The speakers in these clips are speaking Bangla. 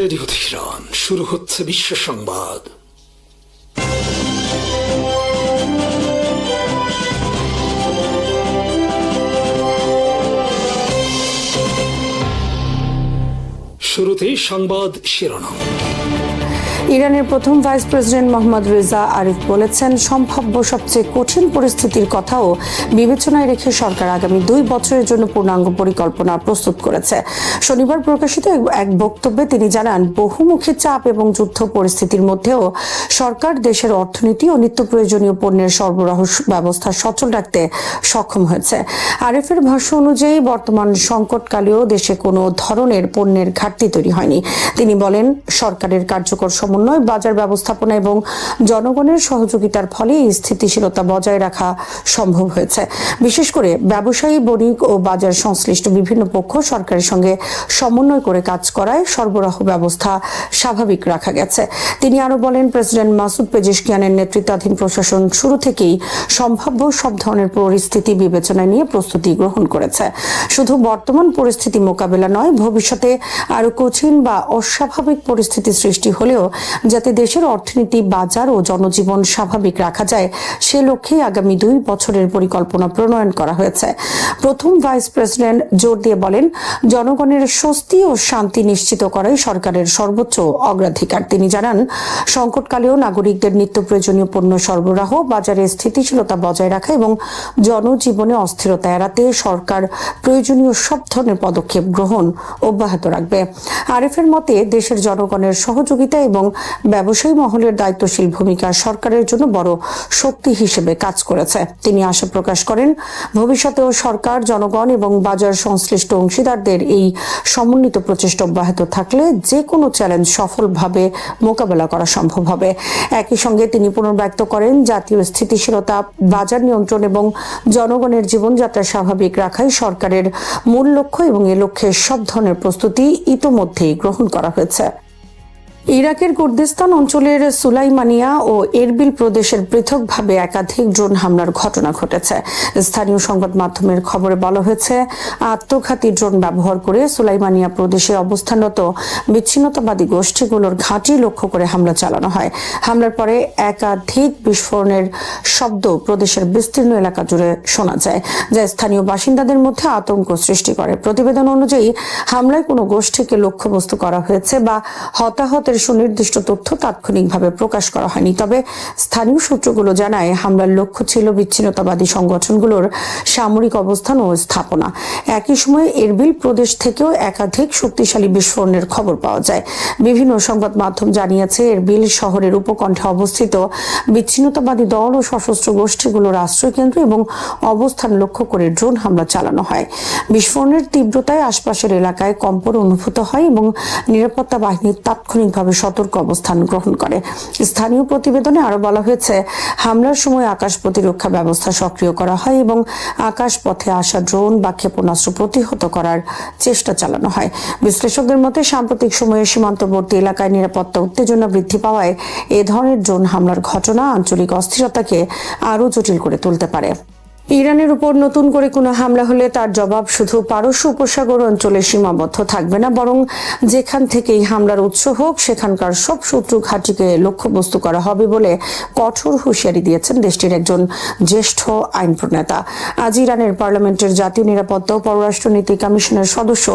রেডিও তেহরান, শুরু হচ্ছে বিশ্ব সংবাদ। শুরুতেই সংবাদ শিরোনাম। ইরানের প্রথম ভাইস প্রেসিডেন্ট মোহাম্মদ রেজা আরিফ বলেছেন, সম্ভাব্য সবচেয়ে কঠিন পরিস্থিতির কথাও বিবেচনায় রেখে সরকার আগামী 2 বছরের জন্য পূর্ণাঙ্গ পরিকল্পনা প্রস্তুত করেছে। শনিবার প্রকাশিত এক বক্তব্যে তিনি জানান, বহুমুখী চাপ এবং যুদ্ধ পরিস্থিতির মধ্যেও সরকার দেশের অর্থনীতি ও নিত্য প্রয়োজনীয় পণ্যের সরবরাহ ব্যবস্থা সচল রাখতে সক্ষম হয়েছে। আরিফের ভাষ্য অনুযায়ী বর্তমান সংকটকালেও দেশে কোনো ধরনের পণ্যের ঘাটতি তৈরি হয়নি। তিনি বলেন, সরকারের কার্যকর সমন্বয়, বাজার ব্যবস্থাপনা এবং জনগণের সহযোগিতার ফলে এই স্থিতিশীলতা বজায় রাখা সম্ভব হয়েছে। বিশেষ করে ব্যবসায়ী, বণিক ও বাজার সংশ্লিষ্ট বিভিন্ন পক্ষ সরকারের সঙ্গে সমন্বয় করে কাজ করায় সরবরাহ ব্যবস্থা স্বাভাবিক রাখা গেছে। তিনি আরো বলেন, প্রেসিডেন্ট মাসুদ পেজেশকিয়ানের নেতৃত্বাধীন প্রশাসন শুরু থেকেই সম্ভাব্য সব ধরনের পরিস্থিতি বিবেচনায় নিয়ে প্রস্তুতি গ্রহণ করেছে। শুধু বর্তমান পরিস্থিতি মোকাবেলা নয়, ভবিষ্যতে আরো কঠিন বা অস্বাভাবিক পরিস্থিতি সৃষ্টি হলেও যাতে দেশের অর্থনীতি, বাজার ও জনজীবন স্বাভাবিক রাখা যায়, সে লক্ষ্যে আগামী 2 বছরের পরিকল্পনা প্রণয়ন করা হয়েছে। প্রথম ভাইস প্রেসিডেন্ট জোর দিয়ে বলেন, জনগণের স্বস্তি ও শান্তি নিশ্চিত করাই সরকারের সর্বোচ্চ অগ্রাধিকার। তিনি জানান, সংকটকালেও নাগরিকদের নিত্য প্রয়োজনীয় পণ্য সরবরাহ, বাজারে স্থিতিশীলতা বজায় রাখা এবং জনজীবনে অস্থিরতা এড়াতে সরকার প্রয়োজনীয় সব ধরনের পদক্ষেপ গ্রহণ অব্যাহত রাখবে। আরিফের মতে, দেশের জনগণের সহযোগিতা এবং ব্যবসায়ী মহলের দায়িত্বশীল ভূমিকা সরকারের জন্য বড় শক্তি হিসেবে কাজ করেছে। তিনি আশা প্রকাশ করেন, ভবিষ্যতেও সরকার, জনগণ এবং বাজার সংশ্লিষ্ট অংশীদারদের এই সমন্বিত প্রচেষ্টা অব্যাহত থাকলে যে কোনো চ্যালেঞ্জ সফলভাবে মোকাবেলা করা সম্ভব হবে। একই সঙ্গে তিনি পুনর্ব্যক্ত করেন, জাতীয় স্থিতিশীলতা, বাজার নিয়ন্ত্রণ এবং জনগণের জীবনযাত্রা স্বাভাবিক রাখাই সরকারের মূল লক্ষ্য এবং এ লক্ষ্যে সব ধরনের প্রস্তুতি ইতোমধ্যেই গ্রহণ করা হয়েছে। ইরাকের কুর্দিস্তান অঞ্চলের সুলাইমানিয়া ও এরবিল প্রদেশের পৃথকভাবে একাধিক ড্রোন হামলার ঘটনা ঘটেছে। স্থানীয় সংবাদ মাধ্যমের খবরে বলা হয়েছে, আত্মঘাতী ড্রোন ব্যবহার করে সুলাইমানিয়া প্রদেশে অবস্থানরত বিচ্ছিন্নতাবাদী গোষ্ঠীগুলোর ঘাঁটি লক্ষ্য করে হামলা চালানো হয়। হামলার পরে একাধিক বিস্ফোরণের শব্দ প্রদেশের বিস্তীর্ণ এলাকা জুড়ে শোনা যায়, যা স্থানীয় বাসিন্দাদের মধ্যে আতঙ্ক সৃষ্টি করে। প্রতিবেদন অনুযায়ী হামলায় কোনো গোষ্ঠীকে লক্ষ্যবস্তু করা হয়েছে বা হতাহত সুনির্দিষ্ট তথ্য তাৎক্ষণিকভাবে প্রকাশ করা হয়নি। তবে স্থানীয় সূত্রগুলো জানায়, হামলার লক্ষ্য ছিল বিচ্ছিন্নতাবাদী সংগঠনগুলোর সামরিক অবস্থান ও স্থাপনা। একই সময়ে এরবিল প্রদেশ থেকেও একাধিক শক্তিশালী বিস্ফোরণের খবর পাওয়া যায়। বিভিন্ন সংবাদ মাধ্যম জানিয়েছে, এরবিল শহরের উপকণ্ঠে অবস্থিত বিচ্ছিন্নতাবাদী দল ও সশস্ত্র গোষ্ঠীগুলোর আশ্রয়কেন্দ্র এবং অবস্থান লক্ষ্য করে ড্রোন হামলা চালানো হয়। বিস্ফোরণের তীব্রতায় আশপাশের এলাকায় কম্পন অনুভূত হয় এবং নিরাপত্তা বাহিনী তাৎক্ষণিকভাবে সতর্ক অবস্থান গ্রহণ করে। স্থানীয় প্রতিবেদনে আরো বলা হয়েছে, হামলার সময় আকাশ প্রতিরক্ষা ব্যবস্থা সক্রিয় করা হয় এবং আকাশ পথে আসা ড্রোন বা ক্ষেপণাস্ত্র প্রতিহত করার চেষ্টা চালানো হয়। বিশ্লেষকদের মতে, সাম্প্রতিক সময়ে সীমান্তবর্তী এলাকায় নিরাপত্তা উত্তেজনা বৃদ্ধি পাওয়ায় এ ধরনের ড্রোন হামলার ঘটনা আঞ্চলিক অস্থিরতাকে আরও জটিল করে তুলতে পারে। ইরানের উপর নতুন করে কোনো হামলা হলে তার জবাব শুধু পারস্য উপসাগর অঞ্চলে সীমাবদ্ধ থাকবে না, বরং যেখান থেকেই হামলার উৎস হোক সেখানকার সব শত্রু ঘাঁটিকে লক্ষ্যবস্তু করা হবে বলে কঠোর হুঁশিয়ারি দিয়েছেন দেশটির একজন জ্যেষ্ঠ আইন প্রণেতা। আজ ইরানের পার্লামেন্টের জাতীয় নিরাপত্তা ও পররাষ্ট্রনীতি কমিশনের সদস্য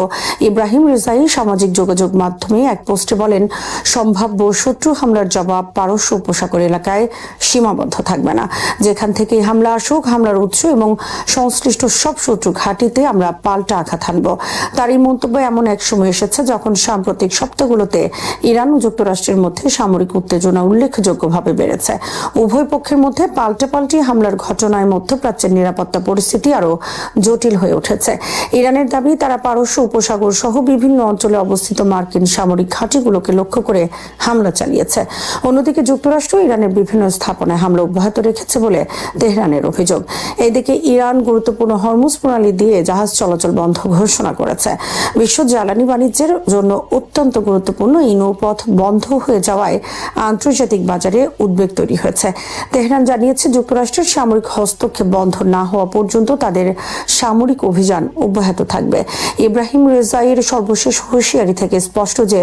ইব্রাহিম রেজাই সামাজিক যোগাযোগ মাধ্যমে এক পোস্টে বলেন, সম্ভাব্য শত্রু হামলার জবাব পারস্য উপসাগর এলাকায় সীমাবদ্ধ থাকবে না। যেখান থেকেই হামলা আসুক, হামলার উৎস এবং সংশ্লিষ্ট সব শত্রু ঘাঁটিতে আমরা পাল্টা আঘাত হানব। তার এই মন্তব্য এমন এক সময় এসেছে যখন সাম্প্রতিক সপ্তাহগুলোতে ইরান ও যুক্তরাষ্ট্রের মধ্যে সামরিক উত্তেজনা উল্লেখযোগ্যভাবে বেড়েছে। উভয় পক্ষের মধ্যে পাল্টাপাল্টি হামলার ঘটনায় মধ্যপ্রাচ্যের নিরাপত্তা পরিস্থিতি আরও জটিল হয়ে উঠেছে। ইরানের দাবি, তারা পারস্য উপসাগর সহ বিভিন্ন অঞ্চলে অবস্থিত মার্কিন সামরিক ঘাঁটিগুলোকে লক্ষ্য করে হামলা চালিয়েছে। অন্যদিকে যুক্তরাষ্ট্র ইরানের বিভিন্ন স্থাপনায় হামলা অব্যাহত রেখেছে বলে তেহরানের অভিযোগ। এদিকে ইরান গুরুত্বপূর্ণ হরমুজ প্রণালী দিয়ে জাহাজ চলাচল বন্ধ ঘোষণা করেছে। বিশ্ব জ্বালানি বাণিজ্যের জন্য অত্যন্ত গুরুত্বপূর্ণ এই নৌপথ বন্ধ হয়ে যাওয়ায় আন্তর্জাতিক বাজারে উদ্বেগ তৈরি হয়েছে। তেহরান জানিয়েছে যুক্তরাষ্ট্রের সামরিক হস্তক্ষেপ বন্ধ না হওয়া পর্যন্ত তাদের সামরিক অভিযান অব্যাহত থাকবে। ইব্রাহিম রেজাইয়ের সর্বশেষ হুঁশিয়ারি থেকে স্পষ্ট যে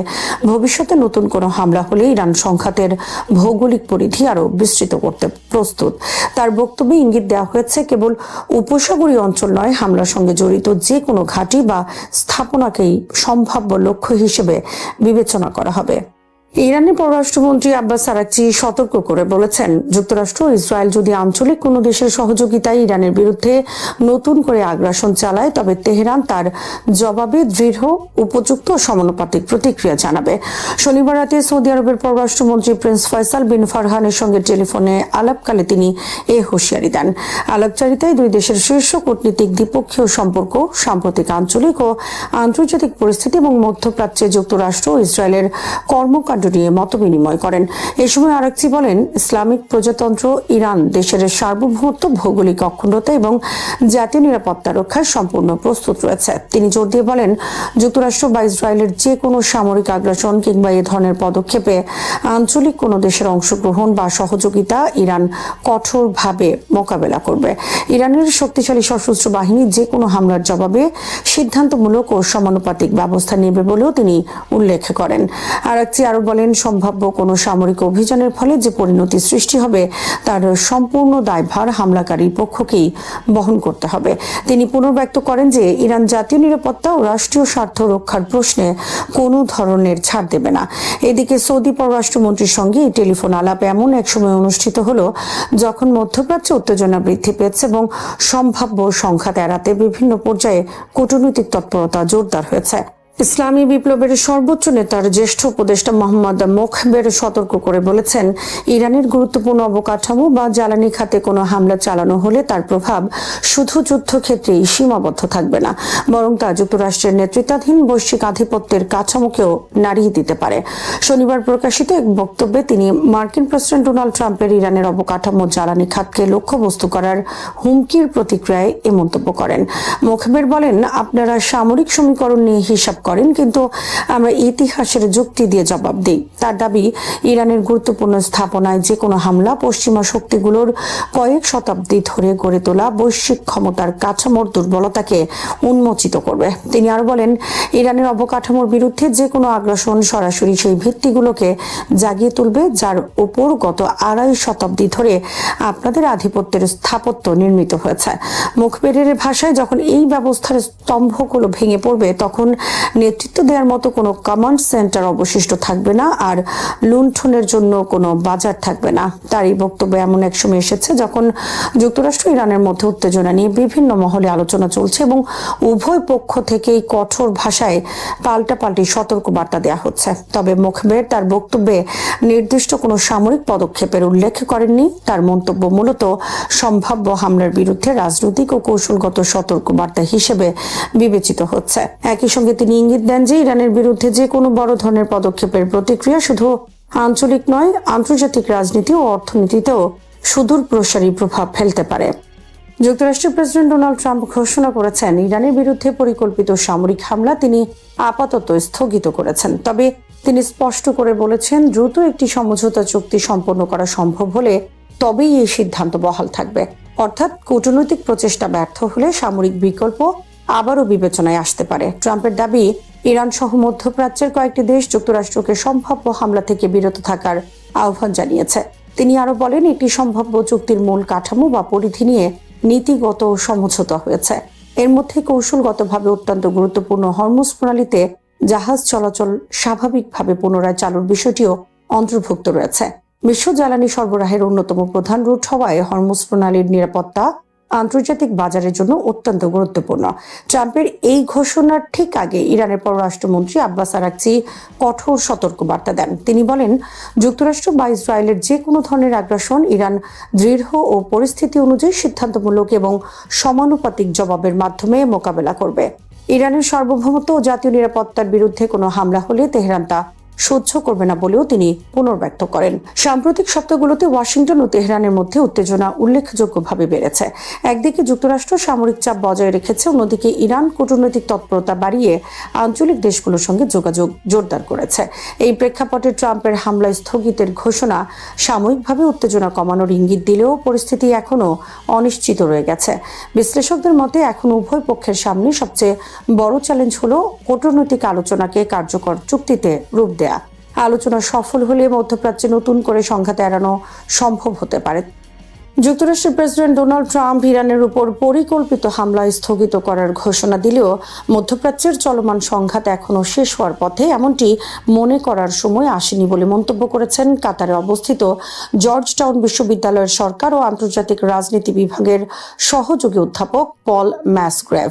ভবিষ্যতে নতুন কোনো হামলা হলে ইরান সংঘাতের ভৌগোলিক পরিধি আরো বিস্তৃত করতে প্রস্তুত। তার বক্তব্যে ইঙ্গিত দেওয়া হয়েছে কেবল উপসাগরীয় অঞ্চল নয়, হামলার সঙ্গে জড়িত যে কোনো ঘাঁটি বা স্থাপনাকেই সম্ভাব্য লক্ষ্য হিসেবে বিবেচনা করা হবে। ইরানের পররাষ্ট্রমন্ত্রী আব্বাস আরাকচি সতর্ক করে বলেছেন, যুক্তরাষ্ট্র ও ইসরায়েল যদি আঞ্চলিক কোনো দেশের সহযোগিতায় ইরানের বিরুদ্ধে নতুন করে আগ্রাসন চালায় তবে তেহরান তার জবাবে দৃঢ়, উপযুক্ত ও সমানুপাতিক প্রতিক্রিয়া জানাবে। শনিবার রাতে সৌদি আরবের পররাষ্ট্রমন্ত্রী প্রিন্স ফয়সাল বিন ফারহানের সঙ্গে টেলিফোনে আলাপকালে তিনি এ হুঁশিয়ারি দেন। আলাপচারিতায় দুই দেশের শীর্ষ কূটনীতিক দ্বিপক্ষীয় সম্পর্ক, সাম্প্রতিক আঞ্চলিক ও আন্তর্জাতিক পরিস্থিতি এবং মধ্যপ্রাচ্যে যুক্তরাষ্ট্র ও ইসরায়েলের কর্মকাণ্ড নিয়ে মতবিনিময় করেন। এ সময় আরাকচি বলেন, ইসলামিক প্রজাতন্ত্র ইরান দেশের সার্বভৌমত্ব, ভৌগোলিক অখণ্ডতা এবং জাতীয় নিরাপত্তা রক্ষায় সম্পূর্ণ প্রস্তুত রয়েছে। তিনি জোর দিয়ে বলেন, যুক্তরাষ্ট্র বা ইসরায়েলের যে কোনো সামরিক আগ্রাসন কিংবা এ ধরনের পদক্ষেপে আঞ্চলিক কোনো দেশের অংশগ্রহণ বা সহযোগিতা ইরান কঠোরভাবে মোকাবেলা করবে। ইরানের শক্তিশালী সশস্ত্র বাহিনী যে কোনো হামলার জবাবে সিদ্ধান্তমূলক ও সমানুপাতিক ব্যবস্থা নেবে বলেও তিনি উল্লেখ করেন। আরাকচি আরো বলেন, সম্ভাব্য কোনো সামরিক অভিযানের ফলে যে পরিণতি সৃষ্টি হবে তার সম্পূর্ণ দায়ভার হামলাকারী পক্ষকেই বহন করতে হবে। তিনি পুনর্ব্যক্ত করেন যে ইরান জাতীয় নিরাপত্তা ও রাষ্ট্রীয় স্বার্থ রক্ষার প্রশ্নে কোনো ধরনের ছাড় দেবে না। এদিকে সৌদি পররাষ্ট্রমন্ত্রীর সঙ্গে এই টেলিফোন আলাপ এমন এক সময় অনুষ্ঠিত হলো যখন মধ্যপ্রাচ্যে উত্তেজনা বৃদ্ধি পেয়েছে এবং সম্ভাব্য সংঘাত এড়াতে বিভিন্ন পর্যায়ে কূটনৈতিক তৎপরতা জোরদার হয়েছে। ইসলামী বিপ্লবের সর্বোচ্চ নেতার জ্যেষ্ঠ উপদেষ্টা মোহাম্মদ মোখবের সতর্ক করে বলেছেন, ইরানের গুরুত্বপূর্ণ অবকাঠামো বা জ্বালানি খাতে কোনো হামলা চালানো হলে তার প্রভাব শুধু যুদ্ধক্ষেত্রেই সীমাবদ্ধ থাকবে না, বরং তা যুক্তরাষ্ট্রের নেতৃত্বাধীন বৈশ্বিক আধিপত্যের কাঠামোকেও নাড়িয়ে দিতে পারে। শনিবার প্রকাশিত এক বক্তব্যে তিনি মার্কিন প্রেসিডেন্ট ডোনাল্ড ট্রাম্পের ইরানের অবকাঠামো জ্বালানি খাতকে লক্ষ্যবস্তু করার হুমকির প্রতিক্রিয়ায় এ মন্তব্য করেন। মোখবের বলেন, আপনারা সামরিক সমীকরণ নিয়ে হিসাব করেন, কিন্তু আমরা ইতিহাসের যুক্তি দিয়ে জবাব দিই। তার দাবি, ইরানের গুরুত্বপূর্ণ স্থাপনায় যে কোনো হামলা পশ্চিমা শক্তিগুলোর কয়েক শতাব্দী ধরে গড়ে তোলা বৈশ্বিক ক্ষমতার কাঠামোর দুর্বলতাকে উন্মোচিত করবে। তিনি আরো বলেন, ইরানের অবকাঠামোর বিরুদ্ধে যে কোনো আগ্রাসন সরাসরি সেই ভিত্তিগুলোকে জাগিয়ে তুলবে যার উপর গত 2.5 শতাব্দী ধরে আপনাদের আধিপত্যের স্থাপত্য নির্মিত হয়েছে। মুখবেরের ভাষায়, যখন এই ব্যবস্থার স্তম্ভগুলো ভেঙে পড়বে তখন নেতৃত্ব দেওয়ার মতো কোনো কমান্ড সেন্টার অবশিষ্ট থাকবে না, আর লুণ্ঠনের জন্য কোনো বাজার থাকবে না। তার এই বক্তব্য এমন এক সময় এসেছে যখন যুক্তরাষ্ট্র ইরানের মধ্যে উত্তেজনা নিয়ে বিভিন্ন মহলে আলোচনা চলছে এবং উভয় পক্ষ থেকেই কঠোর ভাষায় পাল্টাপাল্টি সতর্ক বার্তা দেওয়া হচ্ছে। তবে মুখবের তার বক্তব্যে নির্দিষ্ট কোনো সামরিক পদক্ষেপের উল্লেখ করেননি। তার মন্তব্য মূলত সম্ভাব্য হামলার বিরুদ্ধে রাজনৈতিক ও কৌশলগত সতর্ক বার্তা হিসেবে বিবেচিত হচ্ছে। একই সঙ্গে তিনি ইঙ্গিত দেন যে ইরানের বিরুদ্ধে যে কোনো বড় ধরনের পদক্ষেপের প্রতিক্রিয়া শুধু আঞ্চলিক নয়, আন্তর্জাতিক রাজনীতি ও অর্থনীতিতেও সুদূর প্রসারী প্রভাব ফেলতে পারে। যুক্তরাষ্ট্রের প্রেসিডেন্ট ডোনাল্ড ট্রাম্প ঘোষণা করেছেন, ইরানের বিরুদ্ধে পরিকল্পিত সামরিক হামলা তিনি আপাতত স্থগিত করেছেন। তবে তিনি স্পষ্ট করে বলেছেন, দ্রুত একটি সমঝোতা চুক্তি সম্পন্ন করা সম্ভব হলে তবেই এই সিদ্ধান্ত বহাল থাকবে। অর্থাৎ কূটনৈতিক প্রচেষ্টা ব্যর্থ হলে সামরিক বিকল্প আবারও বিবেচনায় আসতে পারে। ট্রাম্পের দাবি, ইরান সহ মধ্যপ্রাচ্যের কয়েকটি দেশ যুক্তরাষ্ট্রকে সম্ভাব্য হামলা থেকে বিরত থাকার আহ্বান জানিয়েছে। তিনি আরো বলেন, একটি সম্ভাব্য চুক্তির মূল কাঠামো বা পরিধি নিয়ে নীতিগত সমঝোতা হয়েছে। এর মধ্যে কৌশলগতভাবে অত্যন্ত গুরুত্বপূর্ণ হরমুজ প্রণালীতে জাহাজ চলাচল স্বাভাবিকভাবে পুনরায় চালুর বিষয়টিও অন্তর্ভুক্ত রয়েছে। বিশ্ব জ্বালানি সরবরাহের অন্যতম প্রধান রুট হওয়ায় হরমুজ প্রণালীর নিরাপত্তা আন্তর্জাতিক বাজারের জন্য অত্যন্ত গুরুত্বপূর্ণ। ট্রাম্পের এই ঘোষণার ঠিক আগে ইরানের পররাষ্ট্রমন্ত্রী আব্বাস আরাকচি কঠোর সতর্কবার্তা দেন। তিনি বলেন, যুক্তরাষ্ট্র বা ইসরায়েলের যে কোনো ধরনের আগ্রাসন ইরান দৃঢ় ও পরিস্থিতি অনুযায়ী সিদ্ধান্তমূলক এবং সমানুপাতিক জবাবের মাধ্যমে মোকাবেলা করবে। ইরানের সার্বভৌমত্ব ও জাতীয় নিরাপত্তার বিরুদ্ধে কোনো হামলা হলে তেহরান তা সহ্য করবে না বলেও তিনি পুনর্ব্যক্ত করেন। সাম্প্রতিক সপ্তাহগুলোতে ওয়াশিংটন ও তেহরানের মধ্যে উত্তেজনা উল্লেখযোগ্যভাবে বেড়েছে। একদিকে যুক্তরাষ্ট্র সামরিক চাপ বজায় রেখেছে, অন্যদিকে ইরান কূটনৈতিক তৎপরতা বাড়িয়ে আঞ্চলিক দেশগুলোর সঙ্গে যোগাযোগ জোরদার করেছে। এই প্রেক্ষাপটে ট্রাম্পের হামলা স্থগিতের ঘোষণা সাময়িকভাবে উত্তেজনা কমানোর ইঙ্গিত দিলেও পরিস্থিতি এখনও অনিশ্চিত রয়ে গেছে। বিশ্লেষকদের মতে এখন উভয় পক্ষের সামনে সবচেয়ে বড় চ্যালেঞ্জ হলো কূটনৈতিক আলোচনাকে কার্যকর চুক্তিতে রূপ দেয়া। আলোচনা সফল হলে মধ্যপ্রাচ্যে নতুন করে সংঘাত এড়ানো সম্ভব হতে পারে। যুক্তরাষ্ট্রের প্রেসিডেন্ট ডোনাল্ড ট্রাম্প ইরানের উপর পরিকল্পিত হামলা স্থগিত করার ঘোষণা দিলেও মধ্যপ্রাচ্যের চলমান সংঘাত এখনও শেষ হওয়ার পথে, এমনটি মনে করার সময় আসেনি বলে মন্তব্য করেছেন কাতারে অবস্থিত জর্জ টাউন বিশ্ববিদ্যালয়ের সরকার ও আন্তর্জাতিক রাজনীতি বিভাগের সহযোগী অধ্যাপক পল ম্যাসগ্রেভ।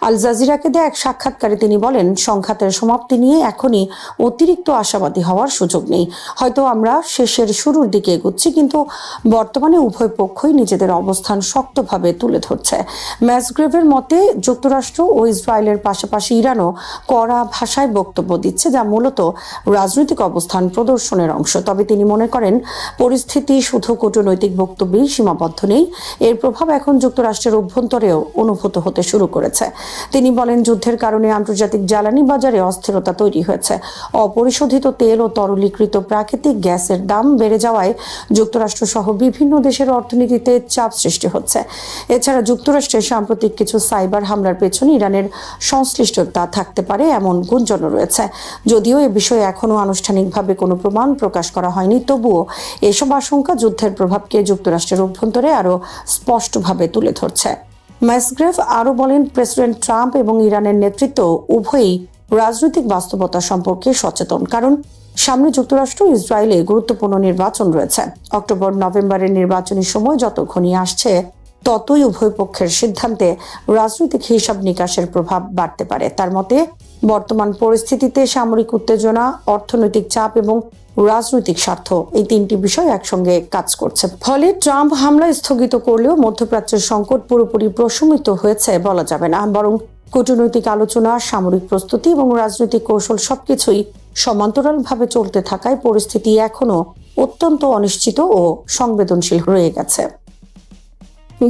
আল জাজিরাকে দেয়া এক সাক্ষাৎকারে তিনি বলেন, সংঘাতের সমাপ্তি নিয়ে এখনই অতিরিক্ত আশাবাদী হওয়ার সুযোগ নেই। হয়তো আমরা শেষের শুরুর দিকে এগোচ্ছি, কিন্তু বর্তমানে উভয় পক্ষই নিজেদের অবস্থান শক্তভাবে তুলে ধরছে। ম্যাসগ্রেভের মতে যুক্তরাষ্ট্র ও ইসরায়েলের পাশাপাশি ইরানও কড়া ভাষায় বক্তব্য দিচ্ছে, যা মূলত রাজনৈতিক অবস্থান প্রদর্শনের অংশ। তবে তিনি মনে করেন পরিস্থিতি শুধু কূটনৈতিক বক্তব্যেই সীমাবদ্ধ নেই, এর প্রভাব এখন যুক্তরাষ্ট্রের অভ্যন্তরেও অনুভূত হতে শুরু করেছে। তিনি বলেন, যুদ্ধের কারণে আন্তর্জাতিক জ্বালানি বাজারে অস্থিরতা তৈরি হয়েছে। অপরিশোধিত তেল ও তরলীকৃত প্রাকৃতিক গ্যাসের দাম বেড়ে যাওয়ায় যুক্তরাষ্ট্র সহ বিভিন্ন দেশের অর্থনীতিতে চাপ সৃষ্টি হচ্ছে। এছাড়া যুক্তরাষ্ট্রের সাম্প্রতিক কিছু সাইবার হামলার পেছনে ইরানের সংশ্লিষ্টতা থাকতে পারে এমন গুঞ্জনও রয়েছে। যদিও এ বিষয়ে এখনও আনুষ্ঠানিকভাবে কোনো প্রমাণ প্রকাশ করা হয়নি, তবুও এসব আশঙ্কা যুদ্ধের প্রভাবকে যুক্তরাষ্ট্রের অভ্যন্তরে আরও স্পষ্টভাবে তুলে ধরছে। ম্যাসগ্রেভ আরও বলেন, প্রেসিডেন্ট ট্রাম্প এবং ইরানের নেতৃত্ব উভয়ই রাজনৈতিক বাস্তবতা সম্পর্কে সচেতন, কারণ সামনে যুক্তরাষ্ট্র ও ইসরায়েলে গুরুত্বপূর্ণ নির্বাচন রয়েছে। অক্টোবর-নভেম্বরের নির্বাচনী সময় যত ঘনিয়ে আসছে, ততই উভয় পক্ষের সিদ্ধান্তে রাজনৈতিক হিসাব নিকাশের প্রভাব বাড়তে পারে। তার মতে, বর্তমান পরিস্থিতিতে সামরিক উত্তেজনা, অর্থনৈতিক চাপ এবং রাজনৈতিক স্বার্থ, এই তিনটি বিষয় একসঙ্গে কাজ করছে। ফলে ট্রাম্প হামলা স্থগিত করলেও মধ্যপ্রাচ্যের সংকট পুরোপুরি প্রশমিত হয়েছে বলা যাবে না, বরং কূটনৈতিক আলোচনা, সামরিক প্রস্তুতি এবং রাজনৈতিক কৌশল সবকিছুই সমান্তরালভাবে চলতে থাকায় পরিস্থিতি এখনও অত্যন্ত অনিশ্চিত ও সংবেদনশীল রয়ে গেছে।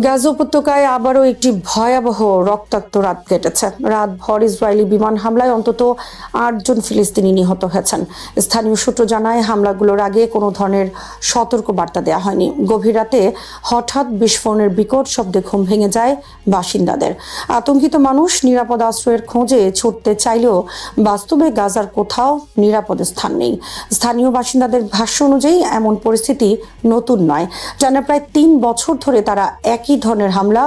গাজা উপত্যকায় আবারও একটি ভয়াবহ রক্তাক্ত রাত কেটেছে। রাতভর ইসরায়েলি বিমান হামলায় অন্তত 8 জন ফিলিস্তিনি নিহত হয়েছেন। স্থানীয় সূত্র জানায়, হামলাগুলোর আগে কোনো ধরনের সতর্ক বার্তা দেওয়া হয়নি। গভীর রাতে হঠাৎ বিস্ফোরণের বিকট শব্দে ঘুম ভেঙে যায় বাসিন্দাদের। আতঙ্কিত মানুষ নিরাপদ আশ্রয়ের খোঁজে ছুটতে চাইলেও বাস্তবে গাজার কোথাও নিরাপদ স্থান নেই। স্থানীয় বাসিন্দাদের ভাষ্য অনুযায়ী এমন পরিস্থিতি নতুন নয়। টানা প্রায় 3 বছর ধরে তারা একই ধরনের হামলা,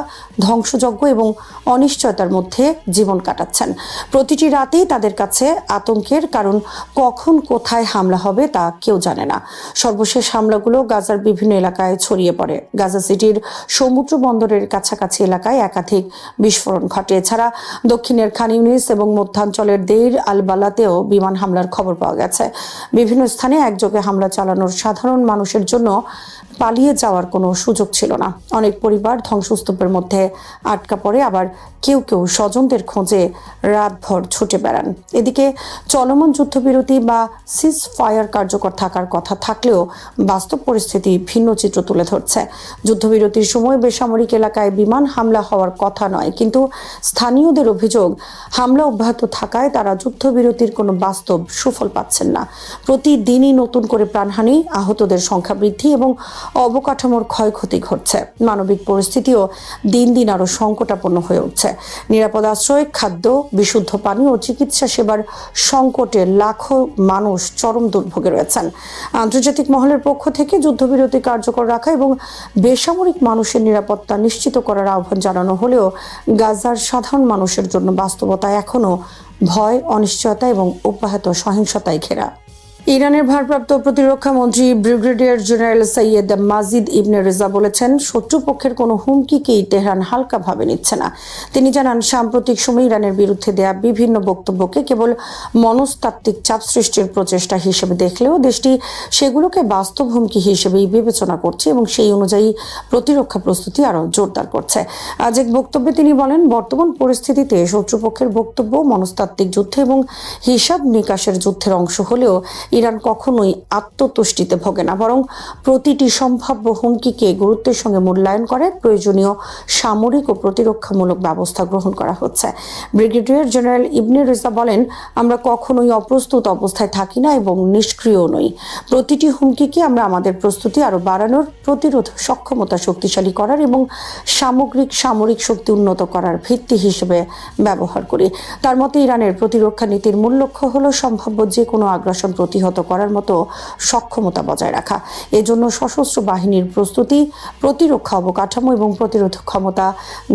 ধ্বংসযজ্ঞ এবং অনিশ্চয়তার মধ্যে জীবন কাটাচ্ছেন। প্রতিটি রাতেই তাদের কাছে আতঙ্কের, কারণ কখন কোথায় হামলা হবে তা কেউ জানে না। সর্বশেষ হামলাগুলো গাজার বিভিন্ন এলাকায় ছড়িয়ে পড়ে। গাজা সিটির সমুদ্র বন্দরের কাছাকাছি এলাকায় একাধিক বিস্ফোরণ ঘটে। এছাড়া দক্ষিণের খান ইউনিস এবং মধ্যাঞ্চলের দেইর আল বালাতেও বিমান হামলার খবর পাওয়া গেছে। বিভিন্ন স্থানে একযোগে হামলা চালানোর সাধারণ মানুষের জন্য পালিয়ে যাওয়ার কোনো সুযোগ ছিল না। অনেক পরিবার ধ্বংসস্তূপের মধ্যে আটকা পড়ে, আবার কেউ কেউ স্বজনদের খোঁজে রাতভর ছুটে বেড়ান। এদিকে চলমান যুদ্ধবিরতি বা সিজ ফায়ার কার্যকর থাকার কথা থাকলেও বাস্তব পরিস্থিতি ভিন্ন চিত্র তুলে ধরছে। যুদ্ধবিরতির সময় বেসামরিক এলাকায় বিমান হামলা হওয়ার কথা নয়, কিন্তু স্থানীয়দের অভিযোগ, হামলা অব্যাহত থাকায় তারা যুদ্ধবিরতির কোনো বাস্তব সুফল পাচ্ছেন না। প্রতিদিনই নতুন করে প্রাণহানি, আহতদের সংখ্যা বৃদ্ধি এবং অবকাঠামোর ক্ষয়ক্ষতি ঘটছে। মানবিক পরিস্থিতিও দিন দিন আরো সংকটাপন্ন হয়ে উঠছে। নিরাপদ আশ্রয়, খাদ্য, বিশুদ্ধ পানি ও চিকিৎসা সেবার সংকটে লাখো মানুষ চরম দুর্ভোগে রয়েছেন। আন্তর্জাতিক মহলের পক্ষ থেকে যুদ্ধবিরতি কার্যকর রাখা এবং বেসামরিক মানুষের নিরাপত্তা নিশ্চিত করার আহ্বান জানানো হলেও গাজার সাধারণ মানুষের জন্য বাস্তবতা এখনও ভয়, অনিশ্চয়তা এবং অব্যাহত সহিংসতায় ঘেরা। ইরানের ভারপ্রাপ্ত প্রতিরক্ষা মন্ত্রী ব্রিগেডিয়ার জেনারেল সৈয়দ মাজিদ ইবনে রেজা বলেছেন, শত্রুপক্ষের কোনো হুমকিকেই তেহরান হালকাভাবে নিচ্ছে না। তিনি জানান, সাম্প্রতিক সময়ে ইরানের বিরুদ্ধে দেয়া বিভিন্ন বক্তব্যকে কেবল মনস্তাত্ত্বিক চাপ সৃষ্টির প্রচেষ্টা হিসেবে দেখলেও দেশটি সেগুলোকে বাস্তব হুমকি হিসেবেই বিবেচনা করছে এবং সেই অনুযায়ী প্রতিরক্ষা প্রস্তুতি আরও জোরদার করছে। আজ এক বক্তব্যে তিনি বলেন, বর্তমান পরিস্থিতিতে শত্রুপক্ষের বক্তব্য মনস্তাত্ত্বিক যুদ্ধ এবং হিসাব নিকাশের যুদ্ধের অংশ হলেও ইরান কখনোই আত্মতুষ্টিতে ভোগে না, বরং প্রতিটি সম্ভাব্য হুমকিকে গুরুত্বের সঙ্গে মূল্যায়ন করে প্রয়োজনীয় সামরিক ও প্রতিরক্ষামূলক ব্যবস্থা গ্রহণ করা হচ্ছে। ব্রিগেডিয়ার জেনারেল ইবনে রেজা বলেন, আমরা কখনোই অপ্রস্তুত অবস্থায় থাকি না এবং নিষ্ক্রিয় নই। প্রতিটি হুমকিকে আমরা আমাদের প্রস্তুতি আরও বাড়ানোর, প্রতিরোধ সক্ষমতা শক্তিশালী করার এবং সামরিক শক্তি উন্নত করার ভিত্তি হিসেবে ব্যবহার করি। তার মতে ইরানের প্রতিরক্ষা নীতির মূল লক্ষ্য হল সম্ভাব্য যে কোনো আগ্রাসন প্রতিহত করার মতো সক্ষমতা বজায় রাখা। এজন্য সশস্ত্র বাহিনীর প্রস্তুতি, প্রতিরক্ষা অবকাঠামো এবং প্রতিরোধ ক্ষমতা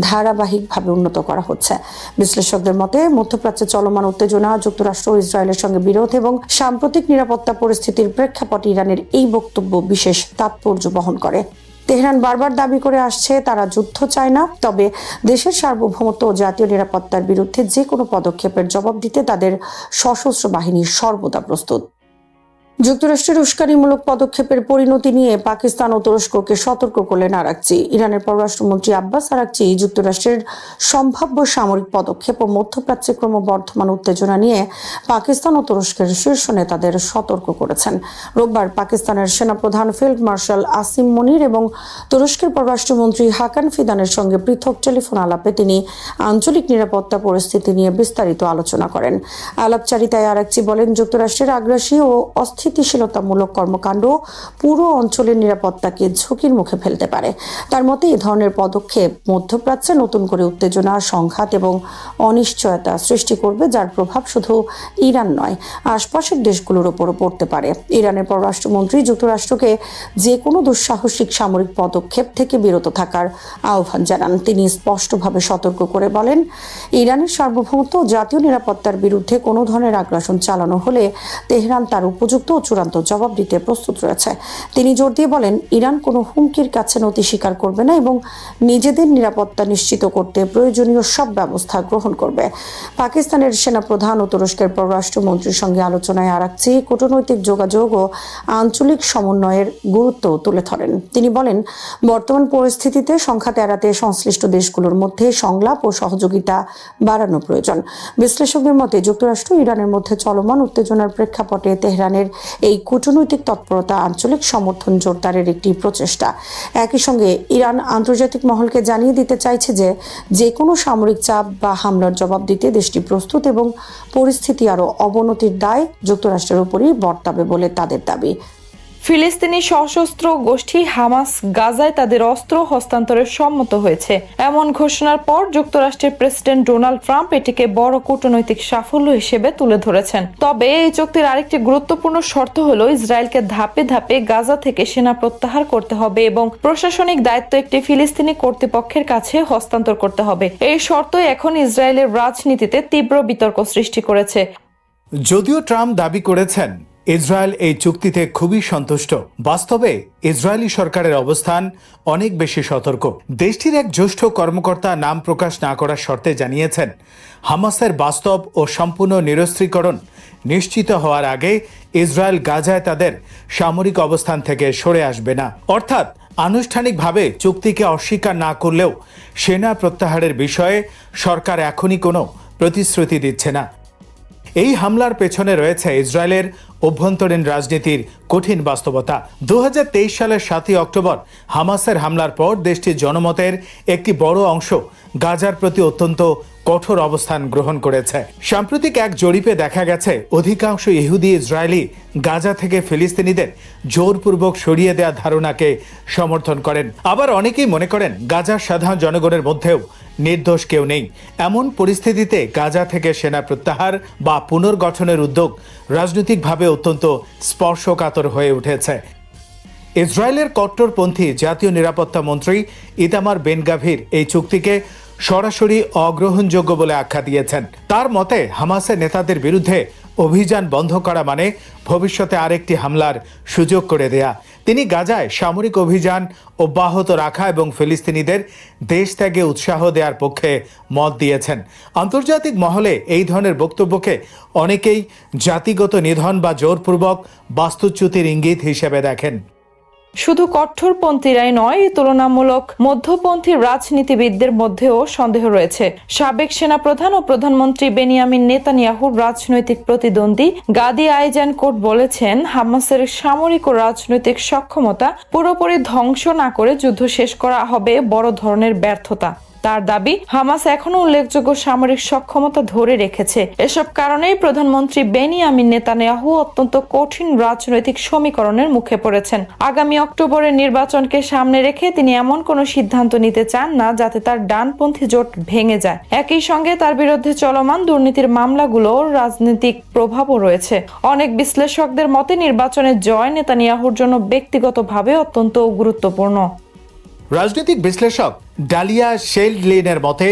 ধারাবাহিকভাবে উন্নত করা হচ্ছে। বিশ্লেষকদের মতে মধ্যপ্রাচ্যে চলমান উত্তেজনা, যুক্তরাষ্ট্র ও ইসরায়েলের সঙ্গে বিরোধ এবং সাম্প্রতিক নিরাপত্তা পরিস্থিতির প্রেক্ষাপটে ইরানের এই বক্তব্য বিশেষ তাৎপর্য বহন করে। তেহরান বারবার দাবি করে আসছে তারা যুদ্ধ চায় না, তবে দেশের সার্বভৌমত্ব ও জাতীয় নিরাপত্তার বিরুদ্ধে যে কোনো পদক্ষেপের জবাব দিতে তাদের সশস্ত্র বাহিনী সর্বদা প্রস্তুত। যুক্তরাষ্ট্রের উস্কানিমূলক পদক্ষেপের পরিণতি নিয়ে পাকিস্তান ও তুরস্ককে সতর্ক করলেন আরাকচি। ইরানের পররাষ্ট্রমন্ত্রী আব্বাস আরাকচি যুক্তরাষ্ট্রের সম্ভাব্য সামরিক পদক্ষেপ ও মধ্যপ্রাচ্যে ক্রমবর্ধমান উত্তেজনা নিয়ে পাকিস্তান ও তুরস্কের শীর্ষ নেতাদের সতর্ক করেছেন। রোববার পাকিস্তানের সেনাপ্রধান ফিল্ড মার্শাল আসিম মনির এবং তুরস্কের পররাষ্ট্রমন্ত্রী হাকান ফিদানের সঙ্গে পৃথক টেলিফোন আলাপে তিনি আঞ্চলিক নিরাপত্তা পরিস্থিতি নিয়ে বিস্তারিত আলোচনা করেন। আলাপচারিতায় আরাকচি বলেন, যুক্তরাষ্ট্রের আগ্রাসী ও স্থিতিশীলতামূলক কর্মকাণ্ড পুরো অঞ্চলের নিরাপত্তাকে ঝুঁকির মুখে ফেলতে পারে। তার মতে এই ধরনের পদক্ষেপ মধ্যপ্রাচ্যে নতুন করে উত্তেজনা, সংঘাত এবং অনিশ্চয়তা সৃষ্টি করবে, যার প্রভাব শুধু ইরান নয়, আশপাশের দেশগুলোর উপরও পড়তে পারে। ইরানের পররাষ্ট্রমন্ত্রী যুক্তরাষ্ট্রকে যে কোনো দুঃসাহসিক সামরিক পদক্ষেপ থেকে বিরত থাকার আহ্বান জানান। তিনি স্পষ্টভাবে সতর্ক করে বলেন, ইরানের সার্বভৌমত্ব ও জাতীয় নিরাপত্তার বিরুদ্ধে কোনো ধরনের আগ্রাসন চালানো হলে তেহরান তার উপযুক্ত ও চূড়ান্ত জবাব দিতে প্রস্তুত রয়েছে। তিনি জোর দিয়ে বলেন, ইরান কোনো হুমকির কাছে নতি স্বীকার করবে না এবং নিজেদের নিরাপত্তা নিশ্চিত করতে প্রয়োজনীয় সব ব্যবস্থা গ্রহণ করবে। পাকিস্তানের সেনাপ্রধান ও তুরস্কের পররাষ্ট্রমন্ত্রীর সঙ্গে আলোচনায় আরাকচি কূটনৈতিক যোগাযোগ ও আঞ্চলিক সমন্বয়ের গুরুত্ব তুলে ধরেন। তিনি বলেন, বর্তমান পরিস্থিতিতে সংঘাত এড়াতে সংশ্লিষ্ট দেশগুলোর মধ্যে সংলাপ ও সহযোগিতা বাড়ানো প্রয়োজন। বিশ্লেষকদের মতে যুক্তরাষ্ট্র ইরানের মধ্যে চলমান উত্তেজনার প্রেক্ষাপটে তেহরানের এই কূটনৈতিক তৎপরতা আঞ্চলিক সমর্থন জোরদারের একটি প্রচেষ্টা। একই সঙ্গে ইরান আন্তর্জাতিক মহলকে জানিয়ে দিতে চাইছে যে কোনো সামরিক চাপ বা হামলার জবাব দিতে দেশটি প্রস্তুত এবং পরিস্থিতি আরও অবনতির দায় যুক্তরাষ্ট্রের উপরই বর্তাবে বলে তাদের দাবি। ফিলিস্তিনি সশস্ত্র গোষ্ঠী হামাস গাজায় তাদের অস্ত্র হস্তান্তরের সম্মত হয়েছে। এমন ঘোষণার পর যুক্তরাষ্ট্রের প্রেসিডেন্ট ডোনাল্ড ট্রাম্প এটিকে বড় কূটনৈতিক সাফল্য হিসেবে তুলে ধরেছেন। তবে এই চুক্তির আরেকটি গুরুত্বপূর্ণ শর্ত হলো ইসরায়েলকে ধাপে ধাপে গাজা থেকে সেনা প্রত্যাহার করতে হবে এবং প্রশাসনিক দায়িত্ব একটি ফিলিস্তিনি কর্তৃপক্ষের কাছে হস্তান্তর করতে হবে। এই শর্তই এখন ইসরায়েলের রাজনীতিতে তীব্র বিতর্ক সৃষ্টি করেছে। যদিও ট্রাম্প দাবি করেছেন ইসরায়েল এই চুক্তিতে খুবই সন্তুষ্ট, বাস্তবে ইসরায়েলি সরকারের অবস্থান অনেক বেশি সতর্ক। দেশটির এক জ্যেষ্ঠ কর্মকর্তা নাম প্রকাশ না করার শর্তে জানিয়েছেন, হামাসের বাস্তব ও সম্পূর্ণ নিরস্ত্রীকরণ নিশ্চিত হওয়ার আগে ইসরায়েল গাজায় তাদের সামরিক অবস্থান থেকে সরে আসবে না। অর্থাৎ আনুষ্ঠানিকভাবে চুক্তিকে অস্বীকার না করলেও সেনা প্রত্যাহারের বিষয়ে সরকার এখনই কোনো প্রতিশ্রুতি দিচ্ছে না। এই হামলার পেছনে রয়েছে ইসরায়েলের অভ্যন্তরীণ রাজনীতির কঠিন বাস্তবতা। 2023 সালের 7 অক্টোবর হামাসের হামলার পর দেশটির জনমতের একটি বড় অংশ গাজার প্রতি অত্যন্ত কঠোর অবস্থান গ্রহণ করেছে। সাম্প্রতিক এক জরিপে দেখা গেছে অধিকাংশ ইহুদি ইসরায়েলি গাজা থেকে ফিলিস্তিনিদের জোরপূর্বক সরিয়ে দেওয়ার ধারণাকে সমর্থন করেন। আবার অনেকেই মনে করেন গাজার সাধারণ জনগণের মধ্যেও নির্দোষ কেউ নেই। এমন পরিস্থিতিতে গাজা থেকে সেনা প্রত্যাহার বা পুনর্গঠনের উদ্যোগ রাজনৈতিকভাবে অত্যন্ত স্পর্শকাতর হয়ে উঠেছে। ইসরায়েলের কট্টরপন্থী জাতীয় নিরাপত্তা মন্ত্রী ইতামার বেন গাভির এই চুক্তিকে সরাসরি অগ্রহণযোগ্য বলে আখ্যা দিয়েছেন। তার মতে হামাসের নেতাদের বিরুদ্ধে অভিযান বন্ধ করা মানে ভবিষ্যতে আরেকটি হামলার সুযোগ করে দেয়া। তিনি গাজায় সামরিক অভিযান অব্যাহত রাখা এবং ফিলিস্তিনিদের দেশ ত্যাগে উৎসাহ দেওয়ার পক্ষে মত দিয়েছেন। আন্তর্জাতিক মহলে এই ধরনের বক্তব্যকে অনেকেই জাতিগত নিধন বা জোরপূর্বক বাস্তুচ্যুতির ইঙ্গিত হিসেবে দেখেন। শুধু কঠোরপন্থীরাই নয়, তুলনামূলক মধ্যপন্থী রাজনীতিবিদদের মধ্যেও সন্দেহ রয়েছে। সাবেক সেনাপ্রধান ও প্রধানমন্ত্রী বেনিয়ামিন নেতানিয়াহুর রাজনৈতিক প্রতিদ্বন্দ্বী গাদি আইজানকোট বলেছেন, হামাসের সামরিক ও রাজনৈতিক সক্ষমতা পুরোপুরি ধ্বংস না করে যুদ্ধ শেষ করা হবে বড় ধরনের ব্যর্থতা। তার দাবি, হামাস এখনো উল্লেখযোগ্য সামরিক সক্ষমতা ধরে রেখেছে। এসব কারণেই প্রধানমন্ত্রী বেনিয়ামিন নেতানিয়াহু অত্যন্ত কঠিন রাজনৈতিক সমীকরণের মুখে পড়েছেন। আগামী অক্টোবরের নির্বাচনকে সামনে রেখে তিনি এমন কোনো সিদ্ধান্ত নিতে চান না যাতে তার ডানপন্থী জোট ভেঙে যায়। একই সঙ্গে তার বিরুদ্ধে চলমান দুর্নীতির মামলাগুলোর রাজনৈতিক প্রভাবও রয়েছে। অনেক বিশ্লেষকদের মতে নির্বাচনের জয় নেতানিয়াহুর জন্য ব্যক্তিগতভাবে অত্যন্ত গুরুত্বপূর্ণ। রাজনৈতিক বিশ্লেষক ডালিয়া শেলডলিনের মতে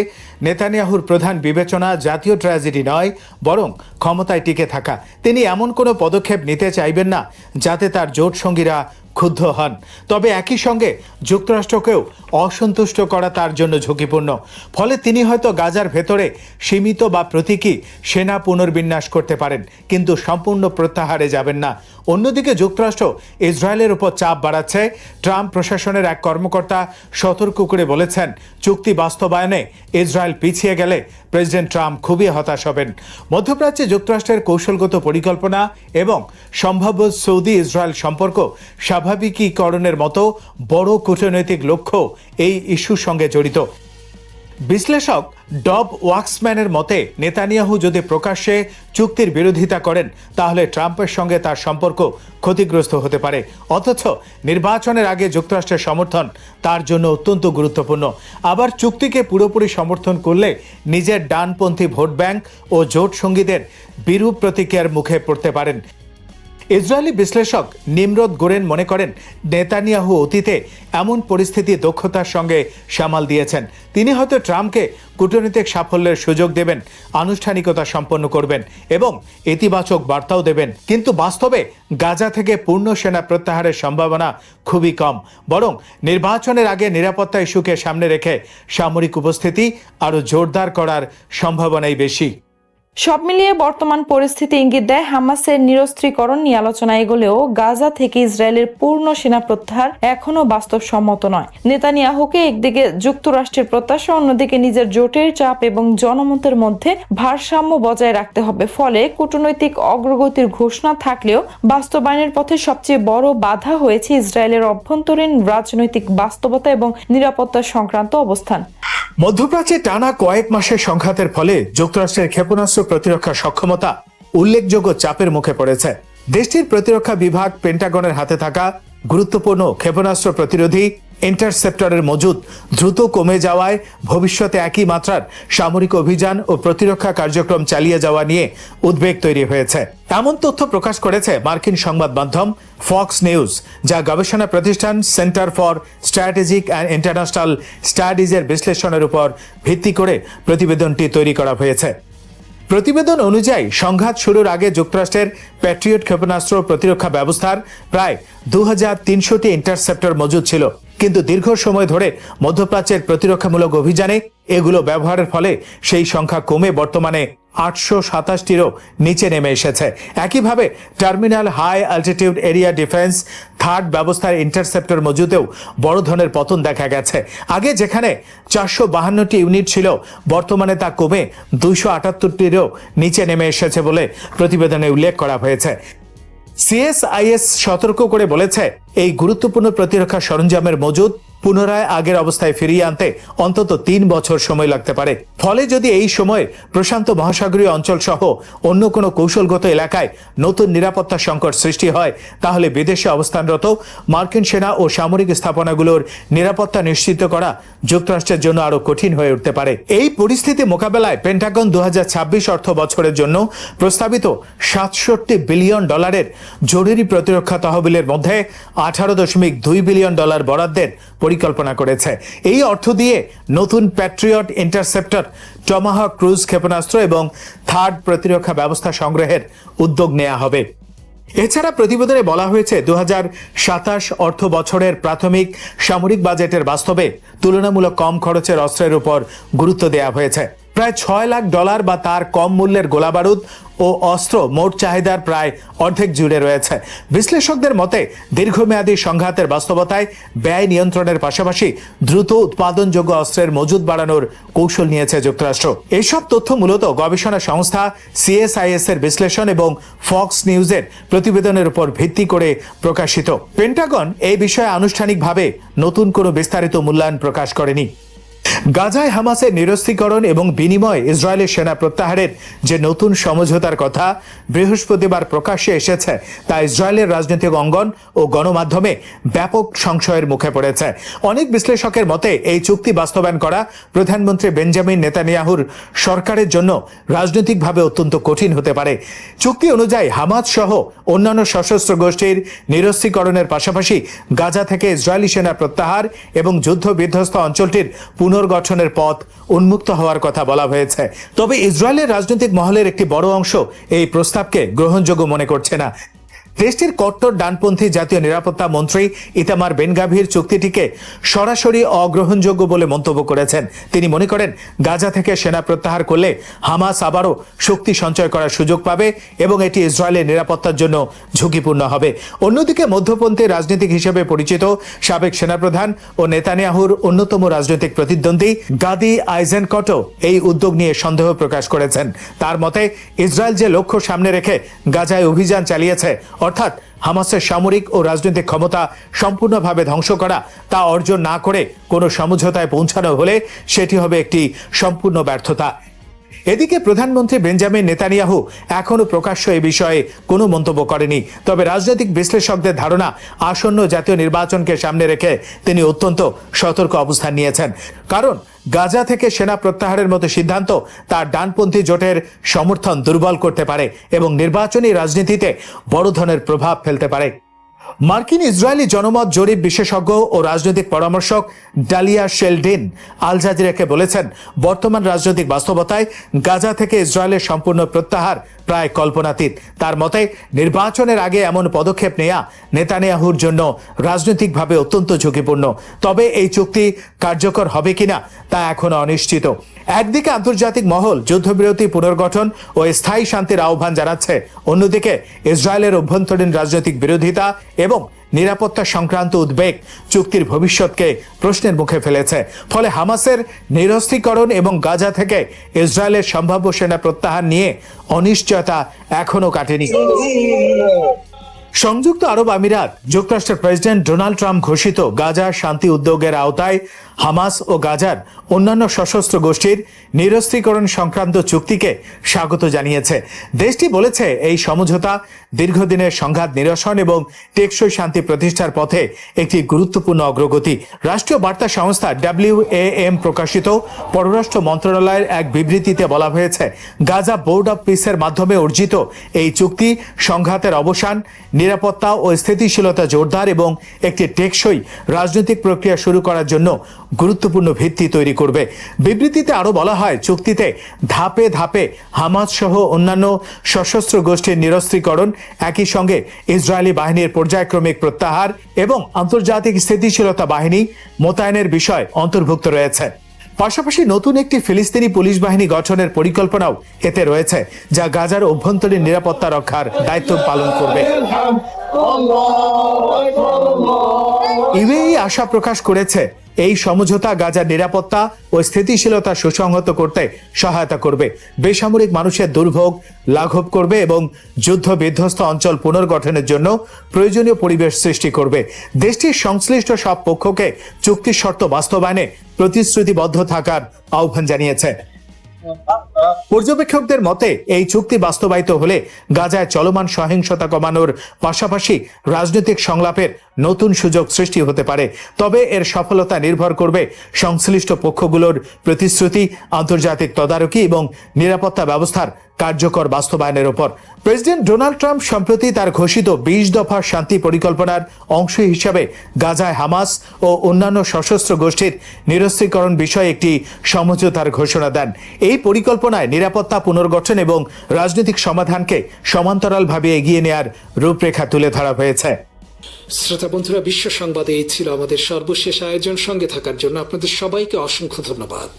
নেতানিয়াহুর প্রধান বিবেচনা জাতীয় ট্র্যাজেডি নয়, বরং ক্ষমতায় টিকে থাকা। তিনি এমন কোনো পদক্ষেপ নিতে চাইবেন না যাতে তার জোট সঙ্গীরা ক্ষুব্ধ হন। তবে একই সঙ্গে যুক্তরাষ্ট্রকেও অসন্তুষ্ট করা তার জন্য ঝুঁকিপূর্ণ। ফলে তিনি হয়তো গাজার ভেতরে সীমিত বা প্রতীকী সেনা পুনর্বিন্যাস করতে পারেন, কিন্তু সম্পূর্ণ প্রত্যাহারে যাবেন না। অন্যদিকে যুক্তরাষ্ট্র ইসরায়েলের উপর চাপ বাড়াচ্ছে। ট্রাম্প প্রশাসনের এক কর্মকর্তা সতর্ক করে বলেছেন, চুক্তি বাস্তবায়নে ইসরায়েল পিছিয়ে গেলে প্রেসিডেন্ট ট্রাম্প খুবই হতাশ হবেন। মধ্যপ্রাচ্যে যুক্তরাষ্ট্রের কৌশলগত পরিকল্পনা এবং সম্ভাব্য সৌদি ইসরায়েল সম্পর্ক স্বাভাবিকীকরণের মতো বড় কূটনৈতিক লক্ষ্য এই ইস্যুর সঙ্গে জড়িত। বিশ্লেষক ডব ওয়াক্সম্যানের মতে, নেতানিয়াহু যদি প্রকাশ্যে চুক্তির বিরোধিতা করেন তাহলে ট্রাম্পের সঙ্গে তার সম্পর্ক ক্ষতিগ্রস্ত হতে পারে। অথচ নির্বাচনের আগে যুক্তরাষ্ট্রের সমর্থন তার জন্য অত্যন্ত গুরুত্বপূর্ণ। আবার চুক্তিকে পুরোপুরি সমর্থন করলে নিজের ডানপন্থী ভোট ব্যাংক ও জোট সঙ্গীদের বিরূপ প্রতিক্রিয়ার মুখে পড়তে পারেন। ইসরায়েলি বিশ্লেষক নিমরোদ গোরেন মনে করেন, নেতানিয়াহু অতীতে এমন পরিস্থিতি দক্ষতার সঙ্গে সামাল দিয়েছেন। তিনি হয়তো ট্রাম্পকে কূটনৈতিক সাফল্যের সুযোগ দেবেন, আনুষ্ঠানিকতা সম্পন্ন করবেন এবং ইতিবাচক বার্তাও দেবেন, কিন্তু বাস্তবে গাজা থেকে পূর্ণ সেনা প্রত্যাহারের সম্ভাবনা খুবই কম। বরং নির্বাচনের আগে নিরাপত্তা ইস্যুকে সামনে রেখে সামরিক উপস্থিতি আরও জোরদার করার সম্ভাবনাই বেশি। সব মিলিয়ে বর্তমান পরিস্থিতি ইঙ্গিত দেয়, হামাসের নিরস্ত্রীকরণ নিয়ে আলোচনা এগোলেও গাজা থেকে ইসরায়েলের পূর্ণ সেনা প্রত্যাহার এখনো বাস্তবসম্মত নয়। নেতানিয়াহুকে একদিকে যুক্তরাষ্ট্রের প্রত্যাশা, অন্যদিকে নিজের জোটের চাপ এবং জনমতের মধ্যে ভারসাম্য বজায় রাখতে হবে। ফলে কূটনৈতিক অগ্রগতির ঘোষণা থাকলেও বাস্তবায়নের পথে সবচেয়ে বড় বাধা হয়েছে ইসরায়েলের অভ্যন্তরীণ রাজনৈতিক বাস্তবতা এবং নিরাপত্তা সংক্রান্ত অবস্থান। মধ্যপ্রাচ্যে টানা কয়েক মাসের সংঘাতের ফলে যুক্তরাষ্ট্রের ক্ষেপণাস্ত্র প্রতিরক্ষা সক্ষমতা উল্লেখযোগ্য চাপের মুখে পড়েছে। দেশটির প্রতিরক্ষা বিভাগ পেন্টাগনের হাতে থাকা গুরুত্বপূর্ণ ক্ষেপণাস্ত্র প্রতিরোধী ইন্টারসেপ্টরের মজুদ দ্রুত কমে যাওয়ায় ভবিষ্যতে একই মাত্রার সামরিক অভিযান ও প্রতিরক্ষা কার্যক্রম চালিয়ে যাওয়া নিয়ে উদ্বেগ তৈরি হয়েছে। এমন তথ্য প্রকাশ করেছে মার্কিন সংবাদ মাধ্যম ফক্স নিউজ, যা গবেষণা প্রতিষ্ঠান center for strategic and international স্টাডিজের বিশ্লেষণের উপর ভিত্তি করে প্রতিবেদনটি তৈরি করা হয়েছে। প্রতিবেদন অনুযায়ী সংঘাত শুরুর আগে যুক্তরাষ্ট্রের প্যাট্রিয়ট ক্ষেপণাস্ত্র প্রতিরক্ষা ব্যবস্থার প্রায় 2300টি ইন্টারসেপ্টর মজুদ ছিল, কিন্তু দীর্ঘ সময় ধরে মধ্যপ্রাচ্যের প্রতিরক্ষামূলক অভিযানে এগুলো ব্যবহারের ফলে সেই সংখ্যা কমে বর্তমানে 827টিরও নিচে নেমে এসেছে। একইভাবে terminal high altitude area defence THAAD ব্যবস্থার ইন্টারসেপ্টর মজুদেও বড় ধরনের পতন দেখা গেছে। আগে যেখানে 452টি ইউনিট ছিল, বর্তমানে তা কমে 278টিরও নিচে নেমে এসেছে বলে প্রতিবেদনে উল্লেখ করা হয়েছে। সিএসআইএস সতর্ক করে বলেছে, এই গুরুত্বপূর্ণ প্রতিরক্ষা সরঞ্জামের মজুদ পুনরায় আগের অবস্থায় ফিরিয়ে আনতে অন্তত 3 বছর সময় লাগতে পারে। ফলে যদি এই সময়ে প্রশান্ত মহাসাগরীয় অঞ্চল সহ অন্য কোনো কৌশলগত এলাকায় নতুন নিরাপত্তা সংকট সৃষ্টি হয়, তাহলে বিদেশে অবস্থানরত মার্কিন সেনা ও সামরিক স্থাপনাগুলোর নিরাপত্তা নিশ্চিত করা যুক্তরাষ্ট্রের জন্য আরো কঠিন হয়ে উঠতে পারে। এই পরিস্থিতি মোকাবেলায় পেন্টাগন 2026 অর্থ বছরের জন্য প্রস্তাবিত $67 বিলিয়ন জরুরি প্রতিরক্ষা তহবিলের মধ্যে $18.2 বিলিয়ন বরাদ্দের পরিকল্পনা করেছে। এই অর্থ দিয়ে নতুন প্যাট্রিয়ট ইন্টারসেপ্টর, টমাহক ক্রুজ ক্ষেপণাস্ত্র এবং থার্ড প্রতিরক্ষা ব্যবস্থা সংগ্রহের উদ্যোগ নেওয়া হবে। এছাড়া প্রতিবেদনে বলা হয়েছে 2027 অর্থ বছরের প্রাথমিক সামরিক বাজেটের বাস্তবে তুলনামূলক কম খরচের অস্ত্রের উপর গুরুত্ব দেওয়া হয়েছে। প্রায় $6 লাখ বা তার কম মূল্যের গোলাবারুদ ও অস্ত্র মোট চাহিদার প্রায় অর্ধেক জুড়ে রয়েছে। বিশ্লেষকদের মতে দীর্ঘমেয়াদী সংঘাতের বাস্তবতায় ব্যয় নিয়ন্ত্রণের পাশাপাশি দ্রুত উৎপাদনযোগ্য অস্ত্রের মজুদ বাড়ানোর কৌশল নিয়েছে যুক্তরাষ্ট্র। এইসব তথ্য মূলত গবেষণা সংস্থা CSIS এর বিশ্লেষণ এবং ফক্স নিউজের প্রতিবেদনের উপর ভিত্তি করে প্রকাশিত। পেন্টাগন এই বিষয়ে আনুষ্ঠানিকভাবে নতুন কোনো বিস্তারিত মূল্যায়ন প্রকাশ করেনি। গাজায় হামাসের নিরস্ত্রীকরণ এবং বিনিময়ে ইসরায়েলের সেনা প্রত্যাহারের যে নতুন সমঝোতার কথা বৃহস্পতিবার প্রকাশ্যে এসেছে তা ইসরায়েলের রাজনৈতিক অঙ্গন ও গণমাধ্যমে ব্যাপক সংশয়ের মুখে পড়েছে। অনেক বিশ্লেষকের মতে এই চুক্তি বাস্তবায়ন করা প্রধানমন্ত্রী বেঞ্জামিন নেতানিয়াহুর সরকারের জন্য রাজনৈতিকভাবে অত্যন্ত কঠিন হতে পারে। চুক্তি অনুযায়ী হামাস সহ অন্যান্য সশস্ত্র গোষ্ঠীর নিরস্ত্রীকরণের পাশাপাশি গাজা থেকে ইসরায়েলি সেনা প্রত্যাহার এবং যুদ্ধ বিধ্বস্ত অঞ্চলটির পুনর্গঠনের পথ উন্মুক্ত হওয়ার কথা বলা হয়েছে। তবে ইসরায়েলের রাজনৈতিক মহলের একটি বড় অংশ এই প্রস্তাবকে গ্রহণযোগ্য মনে করছে না। দেশটির কট্টর ডানপন্থী জাতীয় নিরাপত্তা মন্ত্রী ইতামার বেনগাভির চুক্তিটিকে সরাসরি অগ্রহণযোগ্য বলে মন্তব্য করেছেন। তিনি মনে করেন গাজা থেকে সেনা প্রত্যাহার করলে হামাস আবারও শক্তি সঞ্চয় করার সুযোগ পাবে এবং এটি ইসরায়েলের নিরাপত্তার জন্য ঝুঁকিপূর্ণ হবে। অন্যদিকে মধ্যপন্থী রাজনীতিক হিসেবে পরিচিত সাবেক সেনাপ্রধান ও নেতানিয়াহুর অন্যতম রাজনৈতিক প্রতিদ্বন্দ্বী গাদি আইজেনকটও এই উদ্যোগ নিয়ে সন্দেহ প্রকাশ করেছেন। তার মতে ইসরায়েল যে লক্ষ্য সামনে রেখে গাজায় অভিযান চালিয়েছে, অর্থাৎ হামাসের সামরিক ও রাজনৈতিক ক্ষমতা সম্পূর্ণভাবে ধ্বংস করা, তা অর্জন না করে কোনো সমঝোতায় পৌঁছানো হলে সেটি হবে একটি সম্পূর্ণ ব্যর্থতা। এদিকে প্রধানমন্ত্রী বেঞ্জামিন নেতানিয়াহু এখনও প্রকাশ্য এ বিষয়ে কোনো মন্তব্য করেনি। তবে রাজনৈতিক বিশ্লেষকদের ধারণা আসন্ন জাতীয় নির্বাচনকে সামনে রেখে তিনি অত্যন্ত সতর্ক অবস্থান নিয়েছেন। কারণ গাজা থেকে সেনা প্রত্যাহারের মতো সিদ্ধান্ত তার ডানপন্থী জোটের সমর্থন দুর্বল করতে পারে এবং নির্বাচনী রাজনীতিতে বড় ধরনের প্রভাব ফেলতে পারে। মার্কিন ইসরায়েলি জনমত জরিপ বিশেষজ্ঞ ও রাজনৈতিক পরামর্শক ডালিয়া শেলডিন আল জাজিরাকে বলেছেন, বর্তমান রাজনৈতিক বাস্তবতায় গাজা থেকে ইসরায়েলের সম্পূর্ণ প্রত্যাহার প্রায় কল্পনাতীত। তার মতে নির্বাচনের আগে এমন পদক্ষেপ নেওয়া নেতানিয়াহুর জন্য রাজনৈতিকভাবে অত্যন্ত ঝুঁকিপূর্ণ। তবে এই চুক্তি কার্যকর হবে কিনা তা এখনো অনিশ্চিত। একদিকে আন্তর্জাতিক মহল যুদ্ধবিরতি পুনর্গঠন ও স্থায়ী শান্তির আহ্বান জানাচ্ছে, অন্যদিকে ইসরায়েলের অভ্যন্তরীণ রাজনৈতিক বিরোধিতা এবং নিরাপত্তা সংক্রান্ত উদ্বেগ চুক্তির ভবিষ্যৎকে প্রশ্নের মুখে ফেলেছে। ফলে হামাসের নিরস্ত্রীকরণ এবং গাজা থেকে ইসরায়েলের সম্ভাব্য সেনা প্রত্যাহার নিয়ে অনিশ্চয়তা এখনো কাটেনি। সংযুক্ত আরব আমিরাত যুক্তরাষ্ট্রের প্রেসিডেন্ট ডোনাল্ড ট্রাম্প ঘোষিত গাজা শান্তি উদ্যোগের আওতায় হামাস ও গাজার অন্যান্য সশস্ত্র গোষ্ঠীর নিরস্ত্রীকরণ সংক্রান্ত চুক্তিকে স্বাগত জানিয়েছে। দেশটি বলেছে এই সমঝোতা দীর্ঘদিনের সংঘাত নিরসন এবং টেকসই শান্তি প্রতিষ্ঠার পথে একটি গুরুত্বপূর্ণ অগ্রগতি। রাষ্ট্রীয় বার্তা সংস্থা WAM প্রকাশিত পররাষ্ট্র মন্ত্রণালয়ের এক বিবৃতিতে বলা হয়েছে, গাজা বোর্ড অব পিসের মাধ্যমে অর্জিত এই চুক্তি সংঘাতের অবসান, নিরাপত্তা ও স্থিতিশীলতা জোরদার এবং একটি টেকসই রাজনৈতিক প্রক্রিয়া শুরু করার জন্য গুরুত্বপূর্ণ ভিত্তি তৈরি করবে। বিবৃতিতে আরো বলা হয়, চুক্তিতে ধাপে ধাপে হামাস সহ অন্যান্য সশস্ত্র গোষ্ঠীর নিরস্ত্রীকরণ, একই সঙ্গে ইসরায়েলি বাহিনীর পর্যায়ক্রমিক প্রত্যাহার এবং আন্তর্জাতিক স্থিতিশীলতা বাহিনী মোতায়েনের বিষয় অন্তর্ভুক্ত রয়েছে। পাশাপাশি নতুন একটি ফিলিস্তিনি পুলিশ বাহিনী গঠনের পরিকল্পনাও এতে রয়েছে, যা গাজার অভ্যন্তরীণ নিরাপত্তা রক্ষার দায়িত্ব পালন করবে। ইউএই আশা প্রকাশ করেছে এই সমঝোতা গাজার নিরাপত্তা ও স্থিতিশীলতা সুসংহত করতে সহায়তা করবে, বেসামরিক মানুষের দুর্ভোগ লাঘব করবে এবং যুদ্ধ বিধ্বস্ত অঞ্চল পুনর্গঠনের জন্য প্রয়োজনীয় পরিবেশ সৃষ্টি করবে। দেশটির সংশ্লিষ্ট সব পক্ষকে চুক্তির শর্ত বাস্তবায়নে প্রতিশ্রুতিবদ্ধ থাকার আহ্বান জানিয়েছে। পর্যবেক্ষকদের মতে এই চুক্তি বাস্তবায়িত হলে গাজায় চলমান সহিংসতা কমানোর পাশাপাশি রাজনৈতিক সংলাপের নতুন সুযোগ সৃষ্টি হতে পারে। তবে এর সফলতা নির্ভর করবে সংশ্লিষ্ট পক্ষগুলোর প্রতিশ্রুতি, আন্তর্জাতিক তদারকি এবং নিরাপত্তা ব্যবস্থার কার্যকর বাস্তবায়নের উপর। প্রেসিডেন্ট ডোনাল্ড ট্রাম্প সম্প্রতি তার ঘোষিত 20 দফা শান্তি পরিকল্পনার অংশ হিসাবে গাজায় হামাস ও অন্যান্য সশস্ত্র গোষ্ঠীর নিরস্ত্রীকরণ বিষয়ে একটি সমঝোতার ঘোষণা দেন। এই পরিকল্পনায় নিরাপত্তা পুনর্গঠন এবং রাজনৈতিক সমাধানকে সমান্তরালভাবে এগিয়ে নেয়ার রূপরেখা তুলে ধরা হয়েছে। শ্রোতা বন্ধুরা, বিশ্ব সংবাদে এই ছিল আমাদের সর্বশেষ আয়োজন। সঙ্গে থাকার জন্য আপনাদের সবাইকে অসংখ্য ধন্যবাদ।